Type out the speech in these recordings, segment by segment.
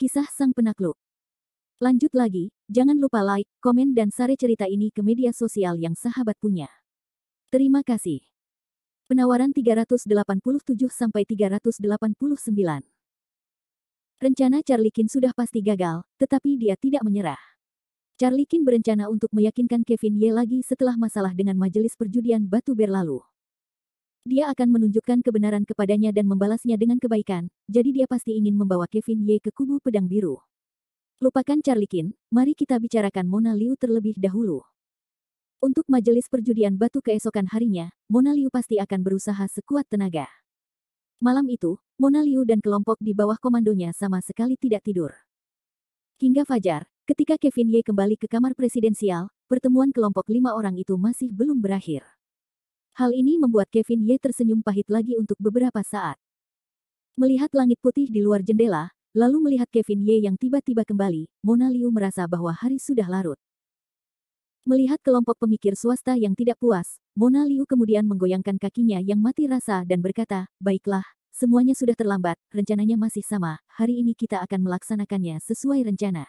Kisah Sang Penakluk. Lanjut lagi, jangan lupa like, komen dan share cerita ini ke media sosial yang sahabat punya. Terima kasih. Penawaran 387-389. Rencana Charlie Kin sudah pasti gagal, tetapi dia tidak menyerah. Charlie Kin berencana untuk meyakinkan Kevin Ye lagi setelah masalah dengan majelis perjudian Batu Ber lalu. Dia akan menunjukkan kebenaran kepadanya dan membalasnya dengan kebaikan, jadi dia pasti ingin membawa Kevin Ye ke kubu pedang biru. Lupakan Charlie Kin, mari kita bicarakan Mona Liu terlebih dahulu. Untuk majelis perjudian batu keesokan harinya, Mona Liu pasti akan berusaha sekuat tenaga. Malam itu, Mona Liu dan kelompok di bawah komandonya sama sekali tidak tidur. Hingga fajar, ketika Kevin Ye kembali ke kamar presidensial, pertemuan kelompok 5 orang itu masih belum berakhir. Hal ini membuat Kevin Ye tersenyum pahit lagi untuk beberapa saat. Melihat langit putih di luar jendela, lalu melihat Kevin Ye yang tiba-tiba kembali, Mona Liu merasa bahwa hari sudah larut. Melihat kelompok pemikir swasta yang tidak puas, Mona Liu kemudian menggoyangkan kakinya yang mati rasa dan berkata, "Baiklah, semuanya sudah terlambat, rencananya masih sama, hari ini kita akan melaksanakannya sesuai rencana."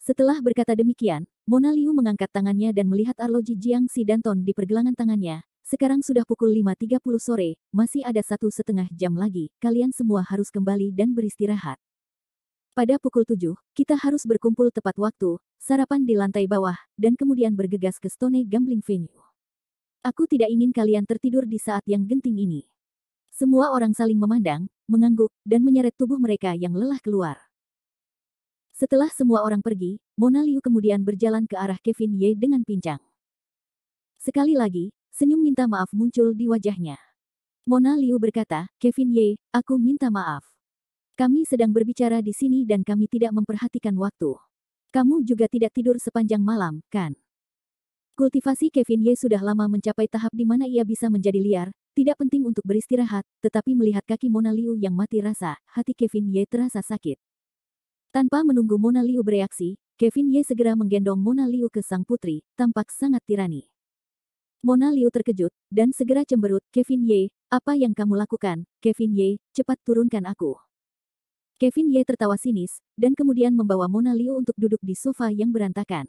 Setelah berkata demikian, Mona Liu mengangkat tangannya dan melihat arloji Jiangxi Danton di pergelangan tangannya. Sekarang sudah pukul 5.30 sore, masih ada 1,5 jam lagi, kalian semua harus kembali dan beristirahat. Pada pukul 7, kita harus berkumpul tepat waktu, sarapan di lantai bawah, dan kemudian bergegas ke Stone Gambling Venue. Aku tidak ingin kalian tertidur di saat yang genting ini. Semua orang saling memandang, mengangguk, dan menyeret tubuh mereka yang lelah keluar. Setelah semua orang pergi, Mona Liu kemudian berjalan ke arah Kevin Ye dengan pincang. Sekali lagi, senyum minta maaf muncul di wajahnya. Mona Liu berkata, "Kevin Ye, aku minta maaf. Kami sedang berbicara di sini dan kami tidak memperhatikan waktu. Kamu juga tidak tidur sepanjang malam, kan?" Kultivasi Kevin Ye sudah lama mencapai tahap di mana ia bisa menjadi liar, tidak penting untuk beristirahat, tetapi melihat kaki Mona Liu yang mati rasa, hati Kevin Ye terasa sakit. Tanpa menunggu Mona Liu bereaksi, Kevin Ye segera menggendong Mona Liu ke sang putri, tampak sangat tirani. Mona Liu terkejut, dan segera cemberut, "Kevin Ye, apa yang kamu lakukan? Kevin Ye, cepat turunkan aku." Kevin Ye tertawa sinis, dan kemudian membawa Mona Liu untuk duduk di sofa yang berantakan.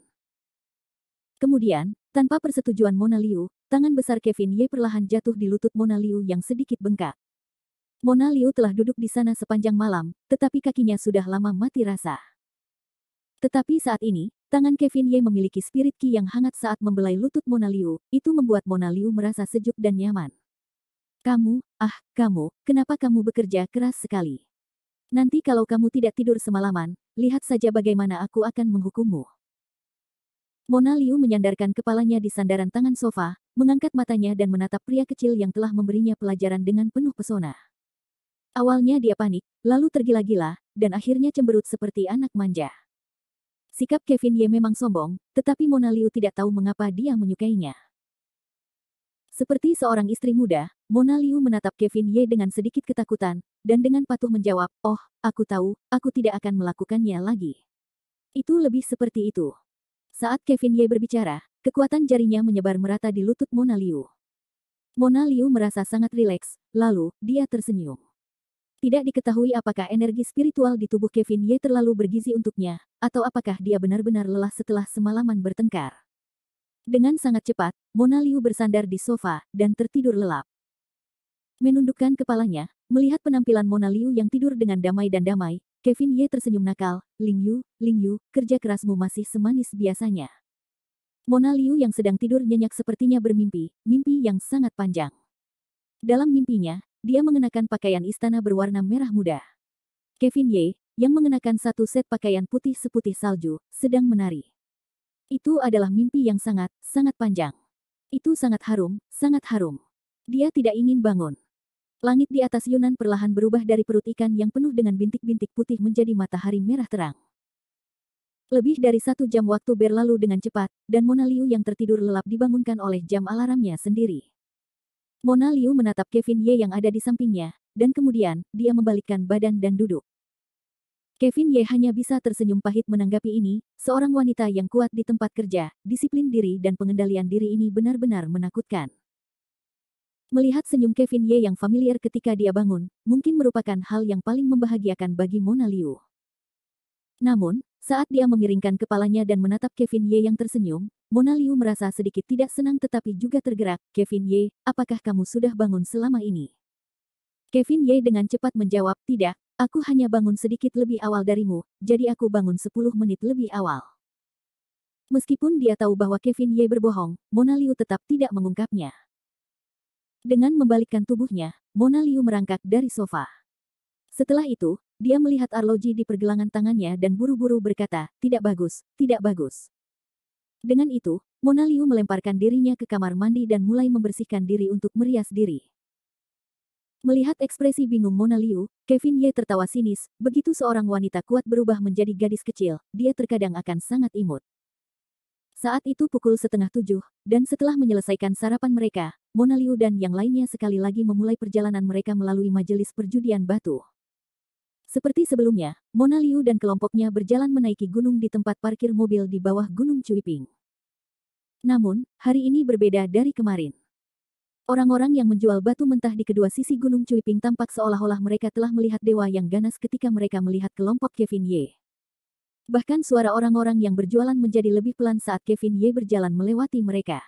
Kemudian, tanpa persetujuan Mona Liu, tangan besar Kevin Ye perlahan jatuh di lutut Mona Liu yang sedikit bengkak. Mona Liu telah duduk di sana sepanjang malam, tetapi kakinya sudah lama mati rasa. Tetapi saat ini, tangan Kevin Ye memiliki spirit ki yang hangat saat membelai lutut Mona Liu, itu membuat Mona Liu merasa sejuk dan nyaman. Kamu, kenapa kamu bekerja keras sekali? Nanti kalau kamu tidak tidur semalaman, lihat saja bagaimana aku akan menghukummu." Mona Liu menyandarkan kepalanya di sandaran tangan sofa, mengangkat matanya dan menatap pria kecil yang telah memberinya pelajaran dengan penuh pesona. Awalnya dia panik, lalu tergila-gila, dan akhirnya cemberut seperti anak manja. Sikap Kevin Ye memang sombong, tetapi Mona Liu tidak tahu mengapa dia menyukainya. Seperti seorang istri muda, Mona Liu menatap Kevin Ye dengan sedikit ketakutan, dan dengan patuh menjawab, "Oh, aku tahu, aku tidak akan melakukannya lagi." Itu lebih seperti itu. Saat Kevin Ye berbicara, kekuatan jarinya menyebar merata di lutut Mona Liu. Mona Liu merasa sangat rileks, lalu, dia tersenyum. Tidak diketahui apakah energi spiritual di tubuh Kevin Ye terlalu bergizi untuknya, atau apakah dia benar-benar lelah setelah semalaman bertengkar. Dengan sangat cepat, Mona Liu bersandar di sofa, dan tertidur lelap. Menundukkan kepalanya, melihat penampilan Mona Liu yang tidur dengan damai dan damai, Kevin Ye tersenyum nakal, Ling Yu, kerja kerasmu masih semanis biasanya." Mona Liu yang sedang tidur nyenyak sepertinya bermimpi, mimpi yang sangat panjang. Dalam mimpinya, dia mengenakan pakaian istana berwarna merah muda. Kevin Ye, yang mengenakan satu set pakaian putih seputih salju, sedang menari. Itu adalah mimpi yang sangat, sangat panjang. Itu sangat harum, sangat harum. Dia tidak ingin bangun. Langit di atas Yunan perlahan berubah dari perut ikan yang penuh dengan bintik-bintik putih menjadi matahari merah terang. Lebih dari 1 jam waktu berlalu dengan cepat, dan Mona Liu yang tertidur lelap dibangunkan oleh jam alarmnya sendiri. Mona Liu menatap Kevin Ye yang ada di sampingnya, dan kemudian, dia membalikkan badan dan duduk. Kevin Ye hanya bisa tersenyum pahit menanggapi ini, seorang wanita yang kuat di tempat kerja, disiplin diri dan pengendalian diri ini benar-benar menakutkan. Melihat senyum Kevin Ye yang familiar ketika dia bangun, mungkin merupakan hal yang paling membahagiakan bagi Mona Liu. Namun, saat dia memiringkan kepalanya dan menatap Kevin Ye yang tersenyum, Mona Liu merasa sedikit tidak senang tetapi juga tergerak. Kevin Ye, apakah kamu sudah bangun selama ini? Kevin Ye dengan cepat menjawab, tidak, aku hanya bangun sedikit lebih awal darimu, jadi aku bangun 10 menit lebih awal. Meskipun dia tahu bahwa Kevin Ye berbohong, Mona Liu tetap tidak mengungkapnya. Dengan membalikkan tubuhnya, Mona Liu merangkak dari sofa. Setelah itu, dia melihat arloji di pergelangan tangannya dan buru-buru berkata, tidak bagus, tidak bagus. Dengan itu, Mona Liu melemparkan dirinya ke kamar mandi dan mulai membersihkan diri untuk merias diri. Melihat ekspresi bingung Mona Liu, Kevin Ye tertawa sinis, begitu seorang wanita kuat berubah menjadi gadis kecil, dia terkadang akan sangat imut. Saat itu pukul 6:30, dan setelah menyelesaikan sarapan mereka, Mona Liu dan yang lainnya sekali lagi memulai perjalanan mereka melalui majelis perjudian batu. Seperti sebelumnya, Mona Liu dan kelompoknya berjalan menaiki gunung di tempat parkir mobil di bawah Gunung Cuiping. Namun, hari ini berbeda dari kemarin. Orang-orang yang menjual batu mentah di kedua sisi Gunung Cuiping tampak seolah-olah mereka telah melihat dewa yang ganas ketika mereka melihat kelompok Kevin Ye. Bahkan suara orang-orang yang berjualan menjadi lebih pelan saat Kevin Ye berjalan melewati mereka.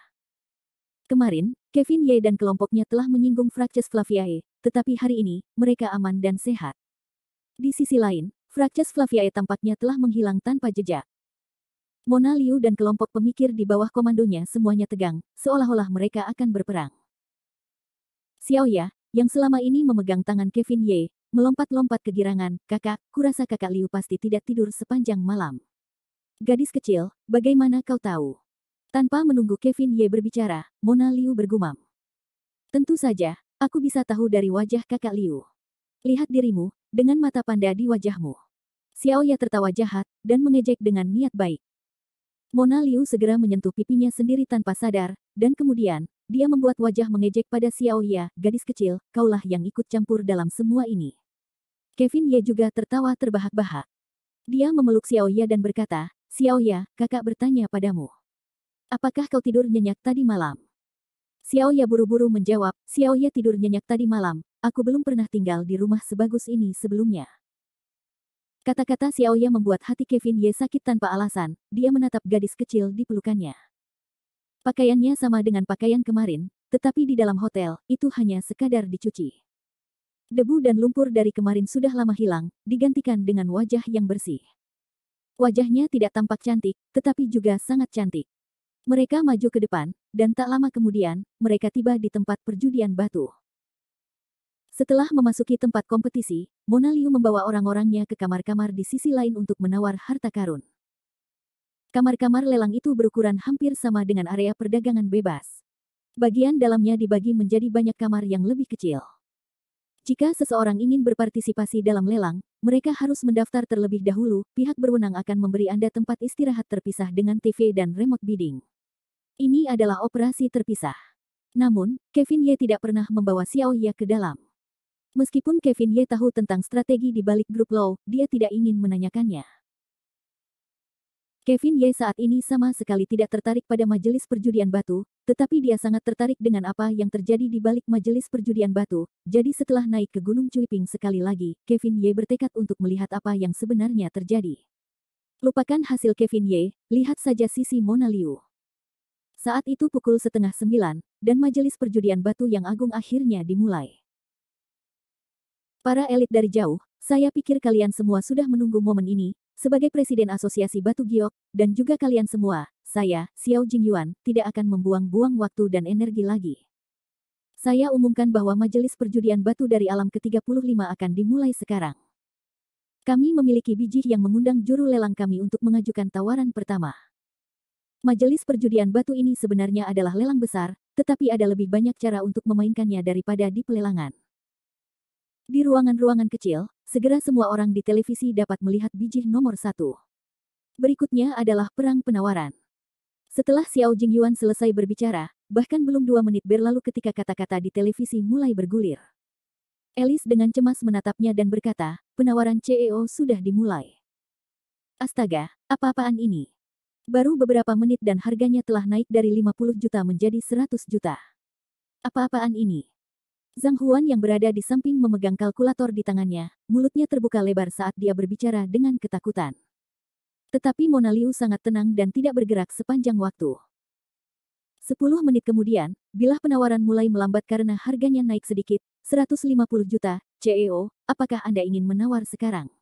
Kemarin, Kevin Ye dan kelompoknya telah menyinggung Fractus Flaviae, tetapi hari ini, mereka aman dan sehat. Di sisi lain, Fractus Flaviae tampaknya telah menghilang tanpa jejak. Mona Liu dan kelompok pemikir di bawah komandonya semuanya tegang, seolah-olah mereka akan berperang. Xiaoya, yang selama ini memegang tangan Kevin Ye, melompat-lompat kegirangan, kakak, kurasa kakak Liu pasti tidak tidur sepanjang malam. Gadis kecil, bagaimana kau tahu? Tanpa menunggu Kevin Ye berbicara, Mona Liu bergumam. Tentu saja, aku bisa tahu dari wajah kakak Liu. Lihat dirimu, dengan mata panda di wajahmu. Xiaoya tertawa jahat, dan mengejek dengan niat baik. Mona Liu segera menyentuh pipinya sendiri tanpa sadar, dan kemudian, dia membuat wajah mengejek pada Xiaoya, gadis kecil, kaulah yang ikut campur dalam semua ini. Kevin Ye juga tertawa terbahak-bahak. Dia memeluk Xiaoya dan berkata, Xiaoya, kakak bertanya padamu. Apakah kau tidur nyenyak tadi malam? Xiaoya buru-buru menjawab, Xiaoya tidur nyenyak tadi malam, aku belum pernah tinggal di rumah sebagus ini sebelumnya. Kata-kata Xiaoya membuat hati Kevin Ye sakit tanpa alasan, dia menatap gadis kecil di pelukannya. Pakaiannya sama dengan pakaian kemarin, tetapi di dalam hotel, itu hanya sekadar dicuci. Debu dan lumpur dari kemarin sudah lama hilang, digantikan dengan wajah yang bersih. Wajahnya tidak tampak cantik, tetapi juga sangat cantik. Mereka maju ke depan, dan tak lama kemudian, mereka tiba di tempat perjudian batu. Setelah memasuki tempat kompetisi, Mona Liu membawa orang-orangnya ke kamar-kamar di sisi lain untuk menawar harta karun. Kamar-kamar lelang itu berukuran hampir sama dengan area perdagangan bebas. Bagian dalamnya dibagi menjadi banyak kamar yang lebih kecil. Jika seseorang ingin berpartisipasi dalam lelang, mereka harus mendaftar terlebih dahulu, pihak berwenang akan memberi Anda tempat istirahat terpisah dengan TV dan remote bidding. Ini adalah operasi terpisah. Namun, Kevin Ye tidak pernah membawa Xiaoya ke dalam. Meskipun Kevin Ye tahu tentang strategi di balik grup Low, dia tidak ingin menanyakannya. Kevin Ye saat ini sama sekali tidak tertarik pada majelis perjudian batu, tetapi dia sangat tertarik dengan apa yang terjadi di balik majelis perjudian batu. Jadi setelah naik ke Gunung Cuiping sekali lagi, Kevin Ye bertekad untuk melihat apa yang sebenarnya terjadi. Lupakan hasil Kevin Ye, lihat saja sisi Mona Liu. Saat itu pukul 8:30, dan majelis perjudian batu yang agung akhirnya dimulai. Para elit dari jauh, saya pikir kalian semua sudah menunggu momen ini. Sebagai Presiden Asosiasi Batu Giok, dan juga kalian semua, saya, Xiao Jingyuan, tidak akan membuang-buang waktu dan energi lagi. Saya umumkan bahwa majelis perjudian batu dari alam ke-35 akan dimulai sekarang. Kami memiliki biji yang mengundang juru lelang kami untuk mengajukan tawaran pertama. Majelis perjudian batu ini sebenarnya adalah lelang besar, tetapi ada lebih banyak cara untuk memainkannya daripada di pelelangan. Di ruangan-ruangan kecil, segera semua orang di televisi dapat melihat biji nomor 1. Berikutnya adalah perang penawaran. Setelah Xiao Jingyuan selesai berbicara, bahkan belum 2 menit berlalu ketika kata-kata di televisi mulai bergulir. Alice dengan cemas menatapnya dan berkata, penawaran CEO sudah dimulai. Astaga, apa-apaan ini? Baru beberapa menit dan harganya telah naik dari 50 juta menjadi 100 juta. Apa-apaan ini? Zhang Huan yang berada di samping memegang kalkulator di tangannya, mulutnya terbuka lebar saat dia berbicara dengan ketakutan. Tetapi Mona Liu sangat tenang dan tidak bergerak sepanjang waktu. 10 menit kemudian, bilah penawaran mulai melambat karena harganya naik sedikit, 150 juta, CEO, apakah Anda ingin menawar sekarang?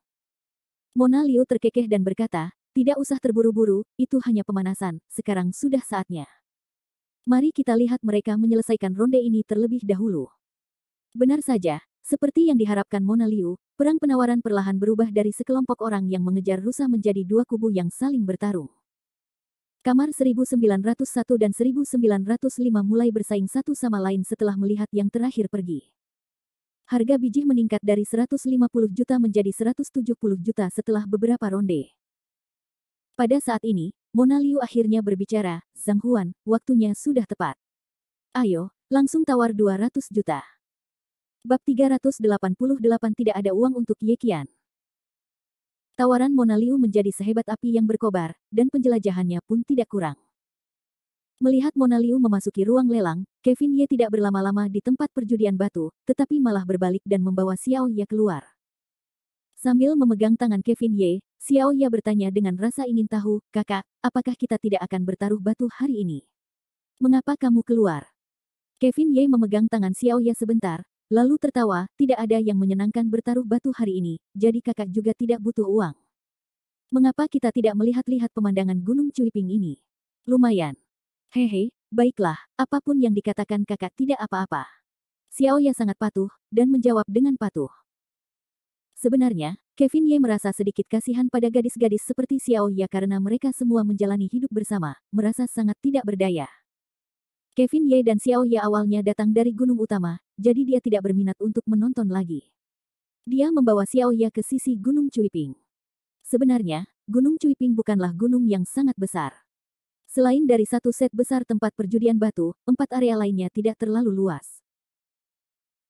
Mona Liu terkekeh dan berkata, tidak usah terburu-buru, itu hanya pemanasan, sekarang sudah saatnya. Mari kita lihat mereka menyelesaikan ronde ini terlebih dahulu. Benar saja, seperti yang diharapkan Mona Liu, perang penawaran perlahan berubah dari sekelompok orang yang mengejar rusa menjadi dua kubu yang saling bertarung. Kamar 1901 dan 1905 mulai bersaing satu sama lain setelah melihat yang terakhir pergi. Harga biji meningkat dari 150 juta menjadi 170 juta setelah beberapa ronde. Pada saat ini, Mona Liu akhirnya berbicara, Zhang Huan, waktunya sudah tepat. Ayo, langsung tawar 200 juta. Bab 388 tidak ada uang untuk Ye Qian. Tawaran Mona Liu menjadi sehebat api yang berkobar, dan penjelajahannya pun tidak kurang. Melihat Mona Liu memasuki ruang lelang, Kevin Ye tidak berlama-lama di tempat perjudian batu, tetapi malah berbalik dan membawa Xiao Ye keluar. Sambil memegang tangan Kevin Ye, Xiao Ye bertanya dengan rasa ingin tahu, kakak, apakah kita tidak akan bertaruh batu hari ini? Mengapa kamu keluar? Kevin Ye memegang tangan Xiao Ye sebentar, lalu tertawa, tidak ada yang menyenangkan bertaruh batu hari ini, jadi kakak juga tidak butuh uang. Mengapa kita tidak melihat-lihat pemandangan Gunung Cuiping ini? Lumayan. Hehe, baiklah, apapun yang dikatakan kakak tidak apa-apa. Xiao Ye sangat patuh, dan menjawab dengan patuh. Sebenarnya, Kevin Ye merasa sedikit kasihan pada gadis-gadis seperti Xiao Ye karena mereka semua menjalani hidup bersama, merasa sangat tidak berdaya. Kevin Ye dan Xiao Ye awalnya datang dari gunung utama, jadi dia tidak berminat untuk menonton lagi. Dia membawa Xiao Ye ke sisi Gunung Cuiping. Sebenarnya, Gunung Cuiping bukanlah gunung yang sangat besar. Selain dari satu set besar tempat perjudian batu, 4 area lainnya tidak terlalu luas.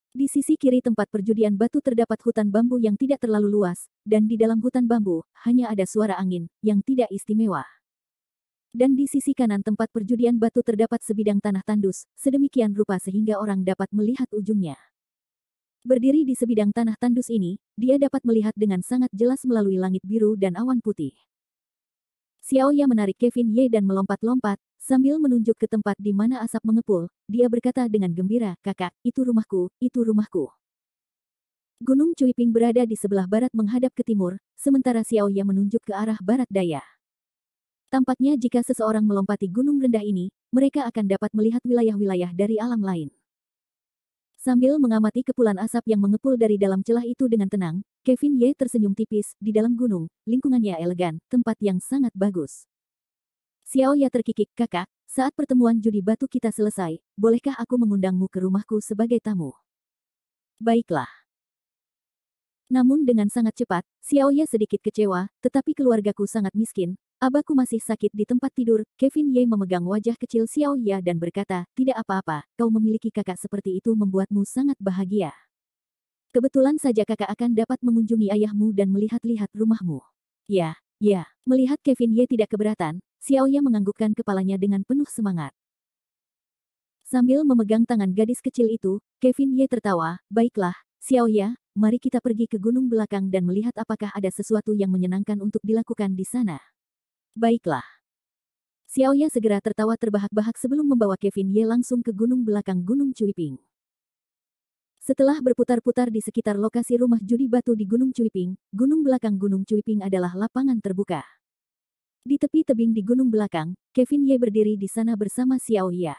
Di sisi kiri tempat perjudian batu terdapat hutan bambu yang tidak terlalu luas, dan di dalam hutan bambu, hanya ada suara angin, yang tidak istimewa. Dan di sisi kanan tempat perjudian batu terdapat sebidang tanah tandus, sedemikian rupa sehingga orang dapat melihat ujungnya. Berdiri di sebidang tanah tandus ini, dia dapat melihat dengan sangat jelas melalui langit biru dan awan putih. Xiao Ye menarik Kevin Ye dan melompat-lompat, sambil menunjuk ke tempat di mana asap mengepul, dia berkata dengan gembira, kakak, itu rumahku, itu rumahku. Gunung Cuiping berada di sebelah barat menghadap ke timur, sementara Xiao Ye menunjuk ke arah barat daya. Tampaknya jika seseorang melompati gunung rendah ini, mereka akan dapat melihat wilayah-wilayah dari alam lain. Sambil mengamati kepulan asap yang mengepul dari dalam celah itu dengan tenang, Kevin Ye tersenyum tipis, di dalam gunung, lingkungannya elegan, tempat yang sangat bagus. Xiao Ye terkikik, kakak, saat pertemuan judi batu kita selesai, bolehkah aku mengundangmu ke rumahku sebagai tamu? Baiklah. Namun dengan sangat cepat, Xiao Ye sedikit kecewa, tetapi keluargaku sangat miskin, abahku masih sakit di tempat tidur. Kevin Ye memegang wajah kecil Xiao Ye dan berkata, tidak apa-apa, kau memiliki kakak seperti itu membuatmu sangat bahagia. Kebetulan saja kakak akan dapat mengunjungi ayahmu dan melihat-lihat rumahmu. Ya, melihat Kevin Ye tidak keberatan, Xiao Ye menganggukkan kepalanya dengan penuh semangat. Sambil memegang tangan gadis kecil itu, Kevin Ye tertawa, baiklah, Xiao Ye, mari kita pergi ke gunung belakang dan melihat apakah ada sesuatu yang menyenangkan untuk dilakukan di sana. Baiklah. Xiao Ye segera tertawa terbahak-bahak sebelum membawa Kevin Ye langsung ke gunung belakang Gunung Cuiping. Setelah berputar-putar di sekitar lokasi rumah judi batu di Gunung Cuiping, gunung belakang Gunung Cuiping adalah lapangan terbuka. Di tepi tebing di gunung belakang, Kevin Ye berdiri di sana bersama Xiao Ye.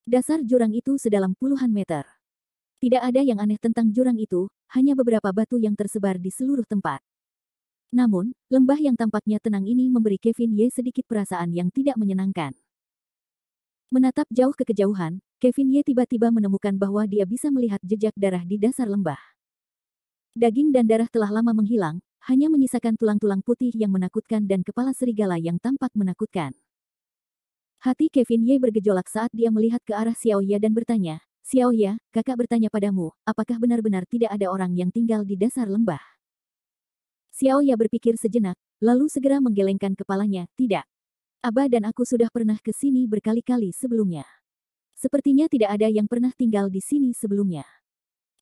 Dasar jurang itu sedalam puluhan meter. Tidak ada yang aneh tentang jurang itu, hanya beberapa batu yang tersebar di seluruh tempat. Namun, lembah yang tampaknya tenang ini memberi Kevin Ye sedikit perasaan yang tidak menyenangkan. Menatap jauh ke kejauhan, Kevin Ye tiba-tiba menemukan bahwa dia bisa melihat jejak darah di dasar lembah. Daging dan darah telah lama menghilang, hanya menyisakan tulang-tulang putih yang menakutkan dan kepala serigala yang tampak menakutkan. Hati Kevin Ye bergejolak saat dia melihat ke arah Xiao Ye dan bertanya, Xiao Ye, kakak bertanya padamu, apakah benar-benar tidak ada orang yang tinggal di dasar lembah? Xiao Ye berpikir sejenak, lalu segera menggelengkan kepalanya, tidak. Abah dan aku sudah pernah ke sini berkali-kali sebelumnya. Sepertinya tidak ada yang pernah tinggal di sini sebelumnya.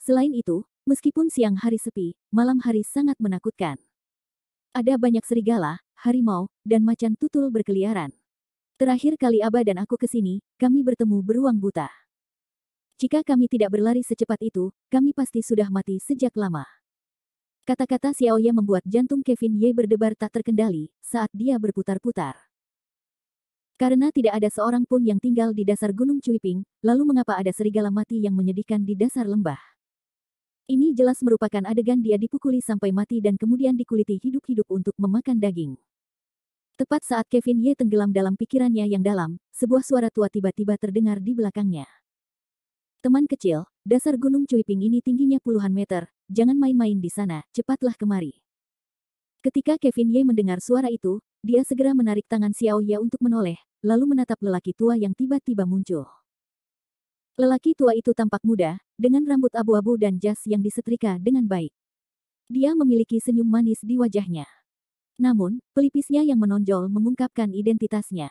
Selain itu, meskipun siang hari sepi, malam hari sangat menakutkan. Ada banyak serigala, harimau, dan macan tutul berkeliaran. Terakhir kali Aba dan aku ke sini, kami bertemu beruang buta. Jika kami tidak berlari secepat itu, kami pasti sudah mati sejak lama. Kata-kata Xiaoya membuat jantung Kevin Ye berdebar tak terkendali saat dia berputar-putar. Karena tidak ada seorang pun yang tinggal di dasar Gunung Cuiping, lalu mengapa ada serigala mati yang menyedihkan di dasar lembah? Ini jelas merupakan adegan dia dipukuli sampai mati dan kemudian dikuliti hidup-hidup untuk memakan daging. Tepat saat Kevin Ye tenggelam dalam pikirannya yang dalam, sebuah suara tua tiba-tiba terdengar di belakangnya. Teman kecil, dasar Gunung Cuiping ini tingginya puluhan meter, jangan main-main di sana, cepatlah kemari. Ketika Kevin Ye mendengar suara itu, dia segera menarik tangan Xiaoya untuk menoleh, lalu menatap lelaki tua yang tiba-tiba muncul. Lelaki tua itu tampak muda, dengan rambut abu-abu dan jas yang disetrika dengan baik. Dia memiliki senyum manis di wajahnya. Namun, pelipisnya yang menonjol mengungkapkan identitasnya.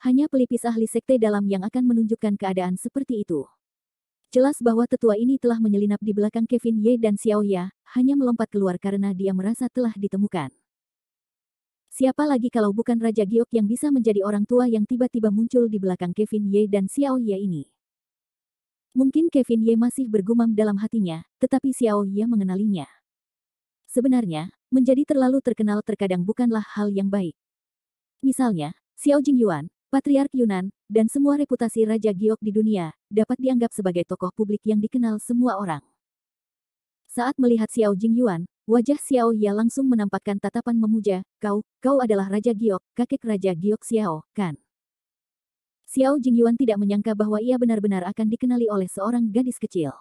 Hanya pelipis ahli sekte dalam yang akan menunjukkan keadaan seperti itu. Jelas bahwa tetua ini telah menyelinap di belakang Kevin Ye dan Xiaoya, hanya melompat keluar karena dia merasa telah ditemukan. Siapa lagi kalau bukan Raja Giok yang bisa menjadi orang tua yang tiba-tiba muncul di belakang Kevin Ye dan Xiaoya ini? Mungkin Kevin Ye masih bergumam dalam hatinya, tetapi Xiaoya mengenalinya. Sebenarnya, menjadi terlalu terkenal terkadang bukanlah hal yang baik. Misalnya, Xiao Jingyuan, Patriark Yunan, dan semua reputasi Raja Giok di dunia, dapat dianggap sebagai tokoh publik yang dikenal semua orang. Saat melihat Xiao Jingyuan, wajah Xiaoya langsung menampakkan tatapan memuja, kau adalah Raja Giok, kakek Raja Giok Xiao, kan? Xiao Jingyuan tidak menyangka bahwa ia benar-benar akan dikenali oleh seorang gadis kecil.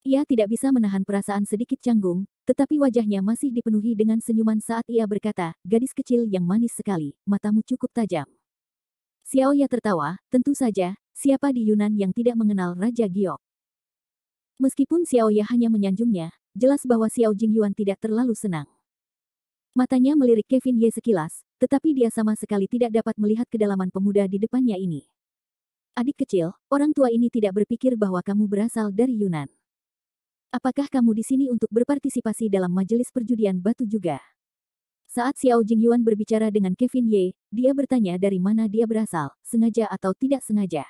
Ia tidak bisa menahan perasaan sedikit canggung, tetapi wajahnya masih dipenuhi dengan senyuman saat ia berkata, gadis kecil yang manis sekali, matamu cukup tajam. Xiaoya tertawa, tentu saja, siapa di Yunan yang tidak mengenal Raja Giok. Meskipun Xiaoya hanya menyanjungnya, jelas bahwa Xiao Jingyuan tidak terlalu senang. Matanya melirik Kevin Ye sekilas, tetapi dia sama sekali tidak dapat melihat kedalaman pemuda di depannya ini. Adik kecil, orang tua ini tidak berpikir bahwa kamu berasal dari Yunan. Apakah kamu di sini untuk berpartisipasi dalam majelis perjudian batu juga? Saat Xiao Jingyuan berbicara dengan Kevin Ye, dia bertanya dari mana dia berasal, sengaja atau tidak sengaja.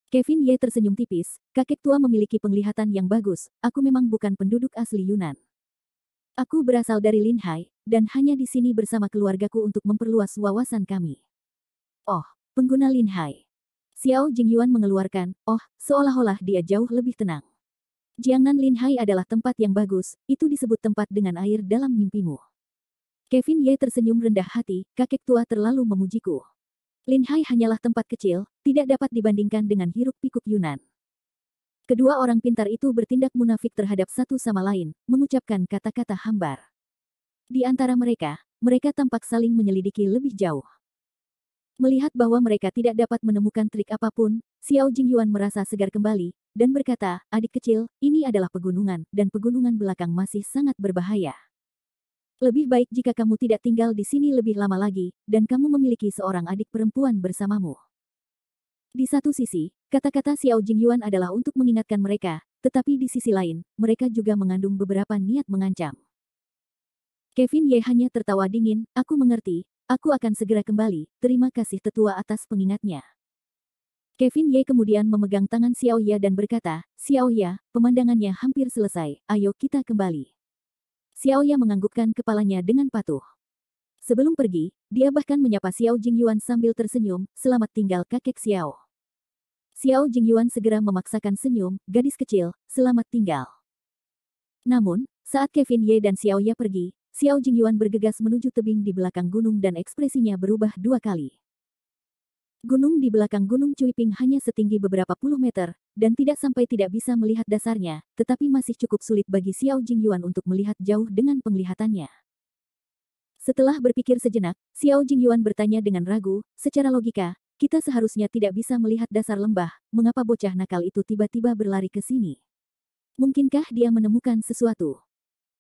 Kevin Ye tersenyum tipis, kakek tua memiliki penglihatan yang bagus, aku memang bukan penduduk asli Yunan. Aku berasal dari Linhai, dan hanya di sini bersama keluargaku untuk memperluas wawasan kami. Oh, pengguna Linhai. Xiao Jingyuan mengeluarkan, seolah-olah dia jauh lebih tenang. Jiangnan Linhai adalah tempat yang bagus, itu disebut tempat dengan air dalam mimpimu. Kevin Ye tersenyum rendah hati, kakek tua terlalu memujiku. Linhai hanyalah tempat kecil, tidak dapat dibandingkan dengan hiruk-pikuk Yunan. Kedua orang pintar itu bertindak munafik terhadap satu sama lain, mengucapkan kata-kata hambar. Di antara mereka tampak saling menyelidiki lebih jauh. Melihat bahwa mereka tidak dapat menemukan trik apapun, Xiao Jingyuan merasa segar kembali, dan berkata, adik kecil, ini adalah pegunungan, dan pegunungan belakang masih sangat berbahaya. Lebih baik jika kamu tidak tinggal di sini lebih lama lagi, dan kamu memiliki seorang adik perempuan bersamamu. Di satu sisi, kata-kata Xiao Jingyuan adalah untuk mengingatkan mereka, tetapi di sisi lain, mereka juga mengandung beberapa niat mengancam. Kevin Ye hanya tertawa dingin, aku mengerti, aku akan segera kembali, terima kasih tetua atas pengingatnya. Kevin Ye kemudian memegang tangan Xiaoya dan berkata, Xiaoya, pemandangannya hampir selesai, ayo kita kembali. Xiaoya menganggukkan kepalanya dengan patuh. Sebelum pergi, dia bahkan menyapa Xiao Jingyuan sambil tersenyum, selamat tinggal kakek Xiao. Xiao Jingyuan segera memaksakan senyum, gadis kecil, selamat tinggal. Namun, saat Kevin Ye dan Xiaoya pergi, Xiao Jingyuan bergegas menuju tebing di belakang gunung dan ekspresinya berubah 2 kali. Gunung di belakang Gunung Cuiping hanya setinggi beberapa puluh meter, dan tidak sampai tidak bisa melihat dasarnya, tetapi masih cukup sulit bagi Xiao Jingyuan untuk melihat jauh dengan penglihatannya. Setelah berpikir sejenak, Xiao Jingyuan bertanya dengan ragu, secara logika, kita seharusnya tidak bisa melihat dasar lembah, mengapa bocah nakal itu tiba-tiba berlari ke sini? Mungkinkah dia menemukan sesuatu?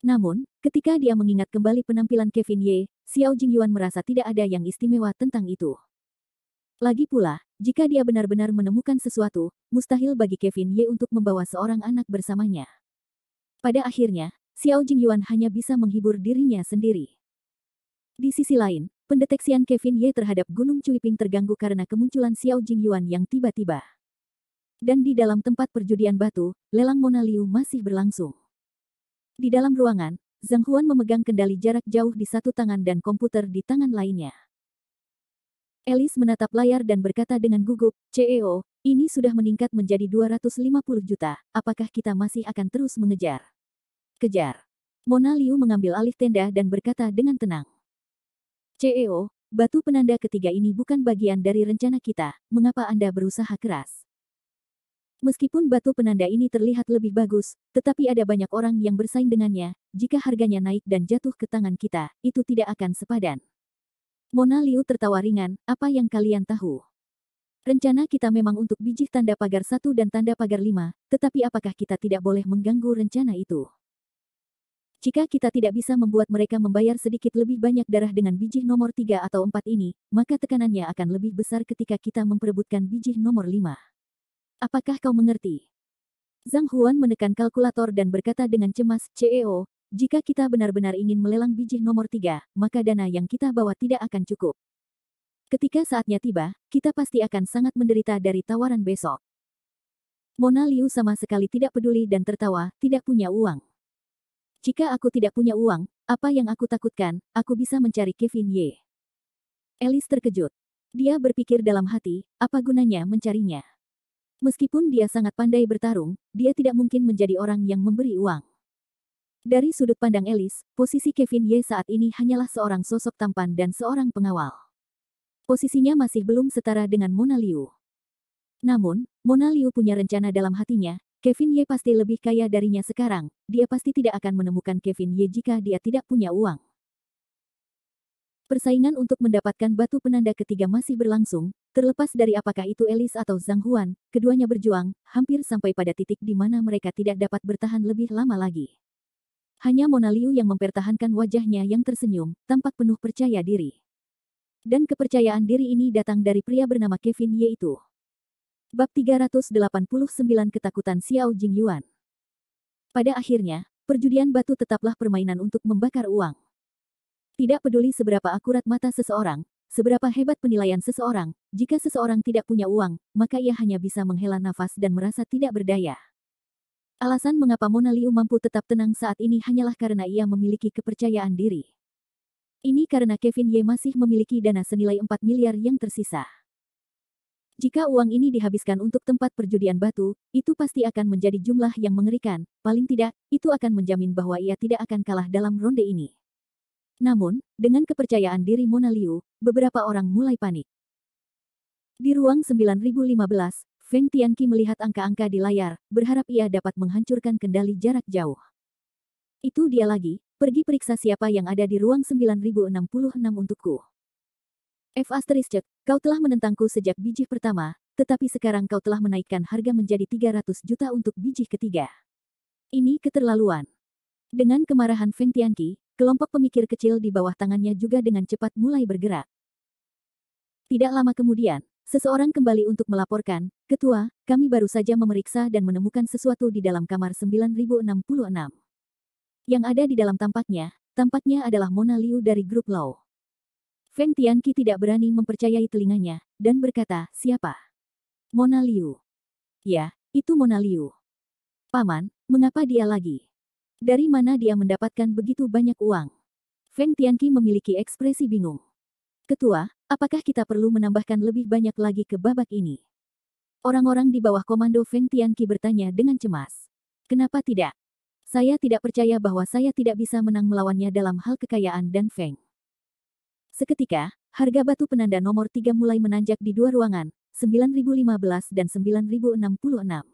Namun, ketika dia mengingat kembali penampilan Kevin Ye, Xiao Jingyuan merasa tidak ada yang istimewa tentang itu. Lagi pula, jika dia benar-benar menemukan sesuatu, mustahil bagi Kevin Ye untuk membawa seorang anak bersamanya. Pada akhirnya, Xiao Jingyuan hanya bisa menghibur dirinya sendiri. Di sisi lain, pendeteksian Kevin Ye terhadap Gunung Cuiping terganggu karena kemunculan Xiao Jingyuan yang tiba-tiba. Dan di dalam tempat perjudian batu, lelang Mona Liu masih berlangsung. Di dalam ruangan, Zhang Huan memegang kendali jarak jauh di satu tangan dan komputer di tangan lainnya. Alice menatap layar dan berkata dengan gugup, CEO, ini sudah meningkat menjadi 250 juta, apakah kita masih akan terus mengejar? Kejar. Mona Liu mengambil alih tenda dan berkata dengan tenang. CEO, batu penanda ketiga ini bukan bagian dari rencana kita, mengapa Anda berusaha keras? Meskipun batu penanda ini terlihat lebih bagus, tetapi ada banyak orang yang bersaing dengannya, jika harganya naik dan jatuh ke tangan kita, itu tidak akan sepadan. Mona Liu tertawa ringan, apa yang kalian tahu? Rencana kita memang untuk biji tanda pagar 1 dan tanda pagar 5, tetapi apakah kita tidak boleh mengganggu rencana itu? Jika kita tidak bisa membuat mereka membayar sedikit lebih banyak darah dengan biji nomor 3 atau 4 ini, maka tekanannya akan lebih besar ketika kita memperebutkan biji nomor 5. Apakah kau mengerti? Zhang Huan menekan kalkulator dan berkata dengan cemas, CEO, jika kita benar-benar ingin melelang biji nomor 3, maka dana yang kita bawa tidak akan cukup. Ketika saatnya tiba, kita pasti akan sangat menderita dari tawaran besok. Mona Liu sama sekali tidak peduli dan tertawa, tidak punya uang. Jika aku tidak punya uang, apa yang aku takutkan, aku bisa mencari Kevin Ye. Alice terkejut. Dia berpikir dalam hati, apa gunanya mencarinya? Meskipun dia sangat pandai bertarung, dia tidak mungkin menjadi orang yang memberi uang. Dari sudut pandang Alice, posisi Kevin Ye saat ini hanyalah seorang sosok tampan dan seorang pengawal. Posisinya masih belum setara dengan Mona Liu. Namun, Mona Liu punya rencana dalam hatinya, Kevin Ye pasti lebih kaya darinya sekarang, dia pasti tidak akan menemukan Kevin Ye jika dia tidak punya uang. Persaingan untuk mendapatkan batu penanda ketiga masih berlangsung, terlepas dari apakah itu Alice atau Zhang Huan, keduanya berjuang, hampir sampai pada titik di mana mereka tidak dapat bertahan lebih lama lagi. Hanya Mona Liu yang mempertahankan wajahnya yang tersenyum, tampak penuh percaya diri. Dan kepercayaan diri ini datang dari pria bernama Kevin Ye itu. Bab 389 Ketakutan Xiao Jingyuan. Pada akhirnya, perjudian batu tetaplah permainan untuk membakar uang. Tidak peduli seberapa akurat mata seseorang, seberapa hebat penilaian seseorang, jika seseorang tidak punya uang, maka ia hanya bisa menghela nafas dan merasa tidak berdaya. Alasan mengapa Mona Liu mampu tetap tenang saat ini hanyalah karena ia memiliki kepercayaan diri. Ini karena Kevin Ye masih memiliki dana senilai 4 miliar yang tersisa. Jika uang ini dihabiskan untuk tempat perjudian batu, itu pasti akan menjadi jumlah yang mengerikan, paling tidak, itu akan menjamin bahwa ia tidak akan kalah dalam ronde ini. Namun, dengan kepercayaan diri Mona Liu, beberapa orang mulai panik. Di ruang 9015, Feng Tianqi melihat angka-angka di layar, berharap ia dapat menghancurkan kendali jarak jauh. Itu dia lagi, pergi periksa siapa yang ada di ruang 9066 untukku. Kau telah menentangku sejak biji pertama, tetapi sekarang kau telah menaikkan harga menjadi 300 juta untuk biji ketiga. Ini keterlaluan. Dengan kemarahan Feng Tianqi, kelompok pemikir kecil di bawah tangannya juga dengan cepat mulai bergerak. Tidak lama kemudian, seseorang kembali untuk melaporkan, Ketua, kami baru saja memeriksa dan menemukan sesuatu di dalam kamar 9066. Yang ada di dalam tampaknya adalah Mona Liu dari grup Law. Feng Tianqi tidak berani mempercayai telinganya, dan berkata, siapa? Mona Liu. Ya, itu Mona Liu. Paman, mengapa dia lagi? Dari mana dia mendapatkan begitu banyak uang? Feng Tianqi memiliki ekspresi bingung. Ketua, apakah kita perlu menambahkan lebih banyak lagi ke babak ini? Orang-orang di bawah komando Feng Tianqi bertanya dengan cemas. Kenapa tidak? Saya tidak percaya bahwa saya tidak bisa menang melawannya dalam hal kekayaan dan Feng. Seketika, harga batu penanda nomor 3 mulai menanjak di dua ruangan, 9015 dan 9066.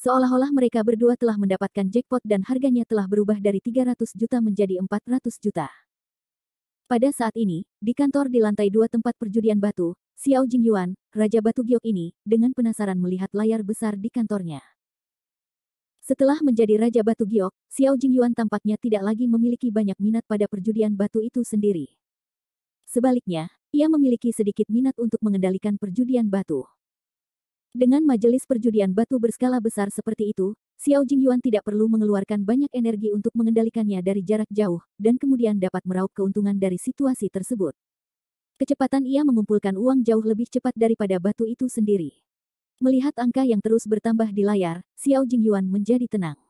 Seolah-olah mereka berdua telah mendapatkan jackpot dan harganya telah berubah dari 300 juta menjadi 400 juta. Pada saat ini, di kantor di lantai 2 tempat perjudian batu, Xiao Jingyuan, Raja Batu Giok ini, dengan penasaran melihat layar besar di kantornya. Setelah menjadi Raja Batu Giok, Xiao Jingyuan tampaknya tidak lagi memiliki banyak minat pada perjudian batu itu sendiri. Sebaliknya, ia memiliki sedikit minat untuk mengendalikan perjudian batu. Dengan majelis perjudian batu berskala besar seperti itu, Xiao Jingyuan tidak perlu mengeluarkan banyak energi untuk mengendalikannya dari jarak jauh, dan kemudian dapat meraup keuntungan dari situasi tersebut. Kecepatan ia mengumpulkan uang jauh lebih cepat daripada batu itu sendiri. Melihat angka yang terus bertambah di layar, Xiao Jingyuan menjadi tenang.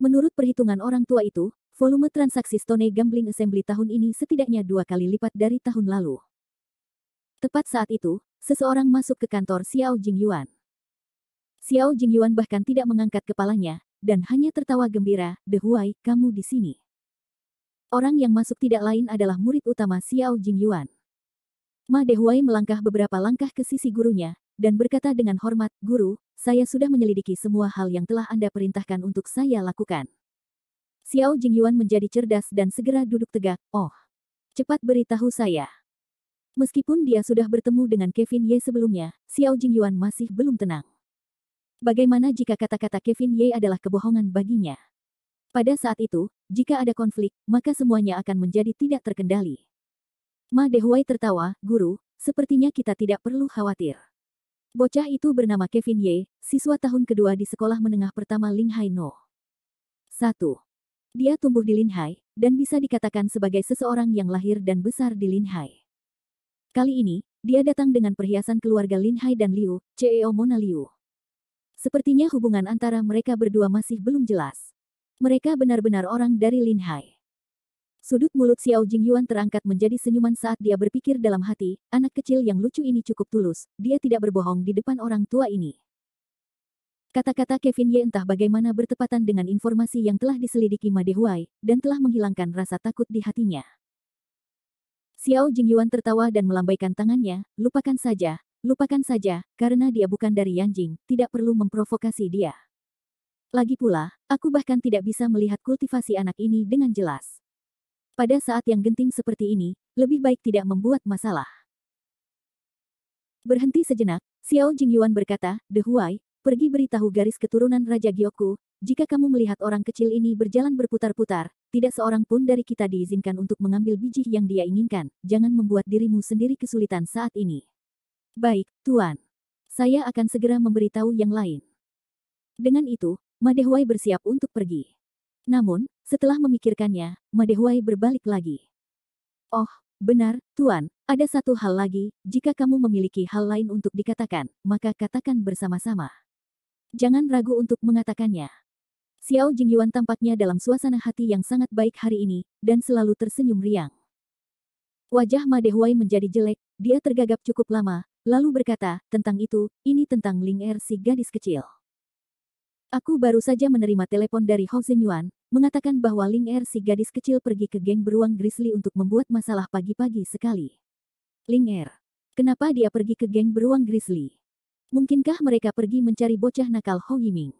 Menurut perhitungan orang tua itu, volume transaksi Stone Gambling Assembly tahun ini setidaknya 2 kali lipat dari tahun lalu. Tepat saat itu, seseorang masuk ke kantor Xiao Jingyuan. Xiao Jingyuan bahkan tidak mengangkat kepalanya, dan hanya tertawa gembira, "De Huai, kamu di sini." Orang yang masuk tidak lain adalah murid utama Xiao Jingyuan. Ma Dehuai melangkah beberapa langkah ke sisi gurunya, dan berkata dengan hormat, "Guru, saya sudah menyelidiki semua hal yang telah Anda perintahkan untuk saya lakukan." Xiao Jingyuan menjadi cerdas dan segera duduk tegak, "Oh, cepat beritahu saya." Meskipun dia sudah bertemu dengan Kevin Ye sebelumnya, Xiao Jingyuan masih belum tenang. Bagaimana jika kata-kata Kevin Ye adalah kebohongan baginya? Pada saat itu, jika ada konflik, maka semuanya akan menjadi tidak terkendali. Ma Dehuai tertawa, "Guru, sepertinya kita tidak perlu khawatir." Bocah itu bernama Kevin Ye, siswa tahun kedua di sekolah menengah pertama Linhai No. 1. Dia tumbuh di Linhai, dan bisa dikatakan sebagai seseorang yang lahir dan besar di Linhai. Kali ini, dia datang dengan perhiasan keluarga Linhai dan Liu, CEO Mona Liu. Sepertinya hubungan antara mereka berdua masih belum jelas. Mereka benar-benar orang dari Linhai. Sudut mulut Xiao Jingyuan terangkat menjadi senyuman saat dia berpikir dalam hati, anak kecil yang lucu ini cukup tulus, dia tidak berbohong di depan orang tua ini. Kata-kata Kevin Ye entah bagaimana bertepatan dengan informasi yang telah diselidiki Ma Dehuai, dan telah menghilangkan rasa takut di hatinya. Xiao Jingyuan tertawa dan melambaikan tangannya, lupakan saja, karena dia bukan dari Yanjing, tidak perlu memprovokasi dia. Lagi pula, aku bahkan tidak bisa melihat kultivasi anak ini dengan jelas. Pada saat yang genting seperti ini, lebih baik tidak membuat masalah. Berhenti sejenak, Xiao Jingyuan berkata, "De Huai, pergi beritahu garis keturunan Raja Gyoku, jika kamu melihat orang kecil ini berjalan berputar-putar, tidak seorang pun dari kita diizinkan untuk mengambil biji yang dia inginkan, jangan membuat dirimu sendiri kesulitan saat ini." "Baik, Tuan. Saya akan segera memberitahu yang lain." Dengan itu, Ma Dehuai bersiap untuk pergi. Namun, setelah memikirkannya, Ma Dehuai berbalik lagi. "Oh, benar, Tuan, ada satu hal lagi, jika kamu memiliki hal lain untuk dikatakan, maka katakan bersama-sama. Jangan ragu untuk mengatakannya." Xiao Jingyuan tampaknya dalam suasana hati yang sangat baik hari ini, dan selalu tersenyum riang. Wajah Ma Dehuai menjadi jelek, dia tergagap cukup lama, lalu berkata, "Tentang itu, ini tentang Ling Er si gadis kecil. Aku baru saja menerima telepon dari Hou Zenyuan, mengatakan bahwa Ling Er si gadis kecil pergi ke geng beruang Grizzly untuk membuat masalah pagi-pagi sekali." "Ling Er? Kenapa dia pergi ke geng beruang Grizzly? Mungkinkah mereka pergi mencari bocah nakal Hou Yiming?"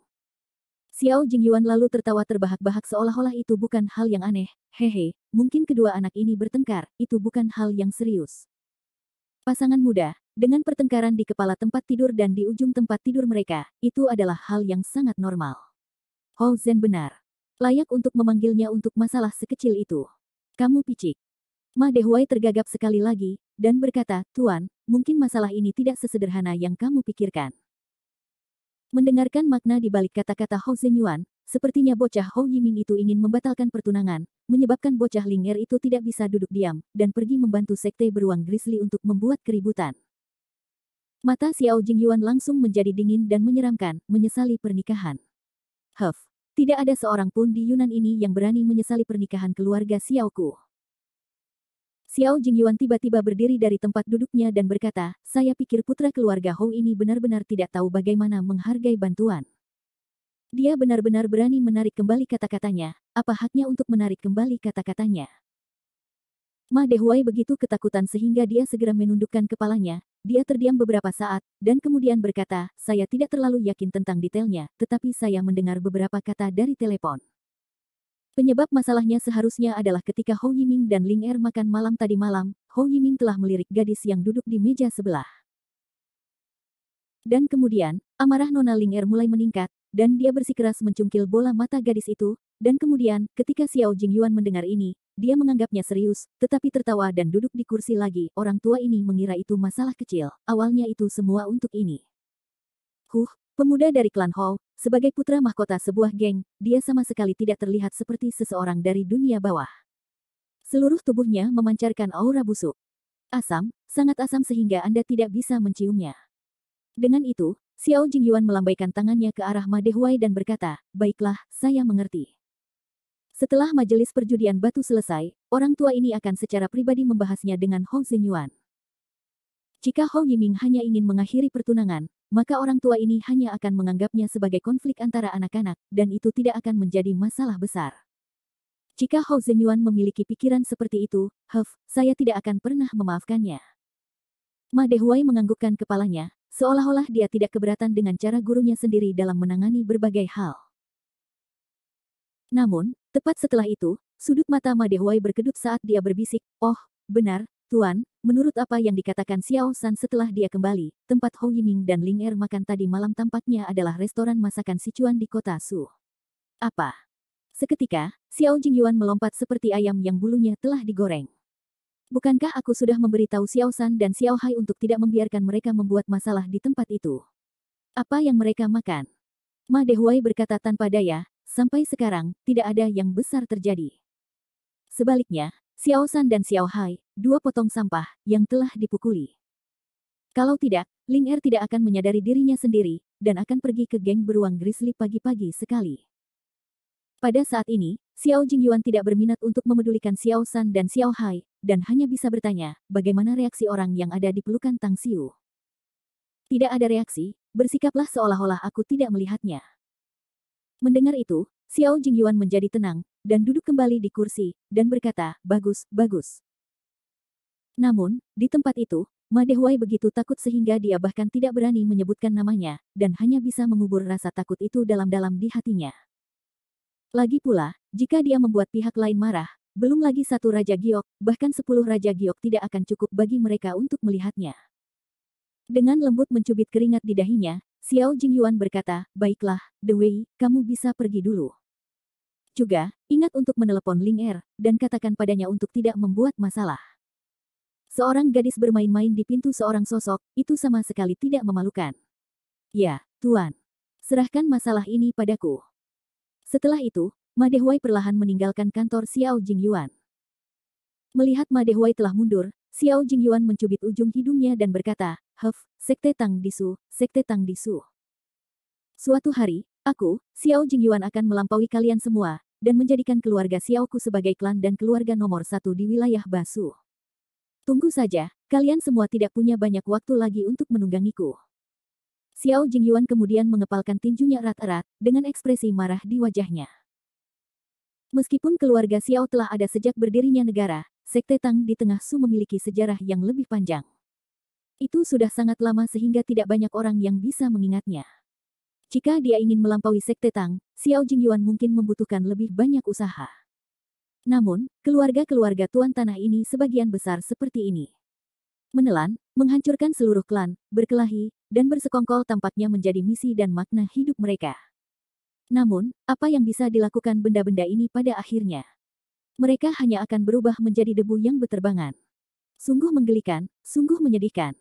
Xiao Jingyuan lalu tertawa terbahak-bahak seolah-olah itu bukan hal yang aneh. "Hehe, mungkin kedua anak ini bertengkar, itu bukan hal yang serius. Pasangan muda, dengan pertengkaran di kepala tempat tidur dan di ujung tempat tidur mereka, itu adalah hal yang sangat normal." Hou Zhen benar. Layak untuk memanggilnya untuk masalah sekecil itu. "Kamu picik." Ma Dehuai tergagap sekali lagi, dan berkata, "Tuan, mungkin masalah ini tidak sesederhana yang kamu pikirkan." Mendengarkan makna di balik kata-kata Hou Zenyuan, sepertinya bocah Hou Yiming itu ingin membatalkan pertunangan, menyebabkan bocah Ling Er itu tidak bisa duduk diam, dan pergi membantu sekte beruang Grizzly untuk membuat keributan. Mata Xiao Jingyuan langsung menjadi dingin dan menyeramkan, menyesali pernikahan. Tidak ada seorang pun di Yunan ini yang berani menyesali pernikahan keluarga Xiaoku. Xiao Jingyuan tiba-tiba berdiri dari tempat duduknya dan berkata, "Saya pikir putra keluarga Hou ini benar-benar tidak tahu bagaimana menghargai bantuan. Dia benar-benar berani menarik kembali kata-katanya, apa haknya untuk menarik kembali kata-katanya?" Ma Dehuai begitu ketakutan sehingga dia segera menundukkan kepalanya, dia terdiam beberapa saat, dan kemudian berkata, "Saya tidak terlalu yakin tentang detailnya, tetapi saya mendengar beberapa kata dari telepon. Penyebab masalahnya seharusnya adalah ketika Hou Yiming dan Ling Er makan malam tadi malam, Hou Yiming telah melirik gadis yang duduk di meja sebelah. Dan kemudian, amarah Nona Ling Er mulai meningkat, dan dia bersikeras mencungkil bola mata gadis itu, dan kemudian, ketika Xiao Jingyuan mendengar ini, dia menganggapnya serius, tetapi tertawa dan duduk di kursi lagi. Orang tua ini mengira itu masalah kecil, awalnya itu semua untuk ini. Pemuda dari klan Hou, sebagai putra mahkota sebuah geng, dia sama sekali tidak terlihat seperti seseorang dari dunia bawah. Seluruh tubuhnya memancarkan aura busuk. Asam, sangat asam sehingga Anda tidak bisa menciumnya. Dengan itu, Xiao Jingyuan melambaikan tangannya ke arah Ma Dehuai dan berkata, "Baiklah, saya mengerti." Setelah majelis perjudian batu selesai, orang tua ini akan secara pribadi membahasnya dengan Hou Zenyuan. Jika Hou Yiming hanya ingin mengakhiri pertunangan, maka orang tua ini hanya akan menganggapnya sebagai konflik antara anak-anak, dan itu tidak akan menjadi masalah besar. Jika Hou Zenyuan memiliki pikiran seperti itu, saya tidak akan pernah memaafkannya. Ma Dehuai menganggukkan kepalanya, seolah-olah dia tidak keberatan dengan cara gurunya sendiri dalam menangani berbagai hal. Namun, tepat setelah itu, sudut mata Ma Dehuai berkedut saat dia berbisik, "Oh, benar, Tuan, menurut apa yang dikatakan Xiao San setelah dia kembali, tempat Hou Yiming dan Ling Er makan tadi malam tampaknya adalah restoran masakan Sichuan di kota Su." Apa? Seketika, Xiao Jingyuan melompat seperti ayam yang bulunya telah digoreng. Bukankah aku sudah memberitahu Xiao San dan Xiao Hai untuk tidak membiarkan mereka membuat masalah di tempat itu? Apa yang mereka makan? Ma Dehuai berkata tanpa daya, sampai sekarang, tidak ada yang besar terjadi. Sebaliknya, Xiao San dan Xiao Hai, dua potong sampah, yang telah dipukuli. Kalau tidak, Ling Er tidak akan menyadari dirinya sendiri, dan akan pergi ke geng beruang grizzly pagi-pagi sekali. Pada saat ini, Xiao Jingyuan tidak berminat untuk memedulikan Xiao San dan Xiao Hai, dan hanya bisa bertanya, bagaimana reaksi orang yang ada di pelukan Tang Xiu. Tidak ada reaksi, bersikaplah seolah-olah aku tidak melihatnya. Mendengar itu, Xiao Jingyuan menjadi tenang, dan duduk kembali di kursi, dan berkata, bagus, bagus. Namun, di tempat itu, Ma Dehuai begitu takut sehingga dia bahkan tidak berani menyebutkan namanya, dan hanya bisa mengubur rasa takut itu dalam-dalam di hatinya. Lagi pula, jika dia membuat pihak lain marah, belum lagi satu Raja Giok, bahkan 10 Raja Giok tidak akan cukup bagi mereka untuk melihatnya. Dengan lembut mencubit keringat di dahinya, Xiao Jingyuan berkata, baiklah, The Wei, kamu bisa pergi dulu. Juga, ingat untuk menelepon Ling Er, dan katakan padanya untuk tidak membuat masalah. Seorang gadis bermain-main di pintu seorang sosok, itu sama sekali tidak memalukan. Ya, Tuan. Serahkan masalah ini padaku. Setelah itu, Ma Dehuai perlahan meninggalkan kantor Xiao Jingyuan. Melihat Ma Dehuai telah mundur, Xiao Jingyuan mencubit ujung hidungnya dan berkata, Sekte Tang Disu, Sekte Tang Disu. Suatu hari, aku, Xiao Jingyuan akan melampaui kalian semua, dan menjadikan keluarga Xiaoku sebagai klan dan keluarga nomor 1 di wilayah Basu. Tunggu saja, kalian semua tidak punya banyak waktu lagi untuk menunggangiku. Xiao Jingyuan kemudian mengepalkan tinjunya erat-erat, dengan ekspresi marah di wajahnya. Meskipun keluarga Xiao telah ada sejak berdirinya negara, Sekte Tang di tengah Su memiliki sejarah yang lebih panjang. Itu sudah sangat lama sehingga tidak banyak orang yang bisa mengingatnya. Jika dia ingin melampaui Sekte Tang, Xiao Jingyuan mungkin membutuhkan lebih banyak usaha. Namun, keluarga-keluarga tuan tanah ini sebagian besar seperti ini. Menelan, menghancurkan seluruh klan, berkelahi, dan bersekongkol tampaknya menjadi misi dan makna hidup mereka. Namun, apa yang bisa dilakukan benda-benda ini pada akhirnya? Mereka hanya akan berubah menjadi debu yang berterbangan. Sungguh menggelikan, sungguh menyedihkan.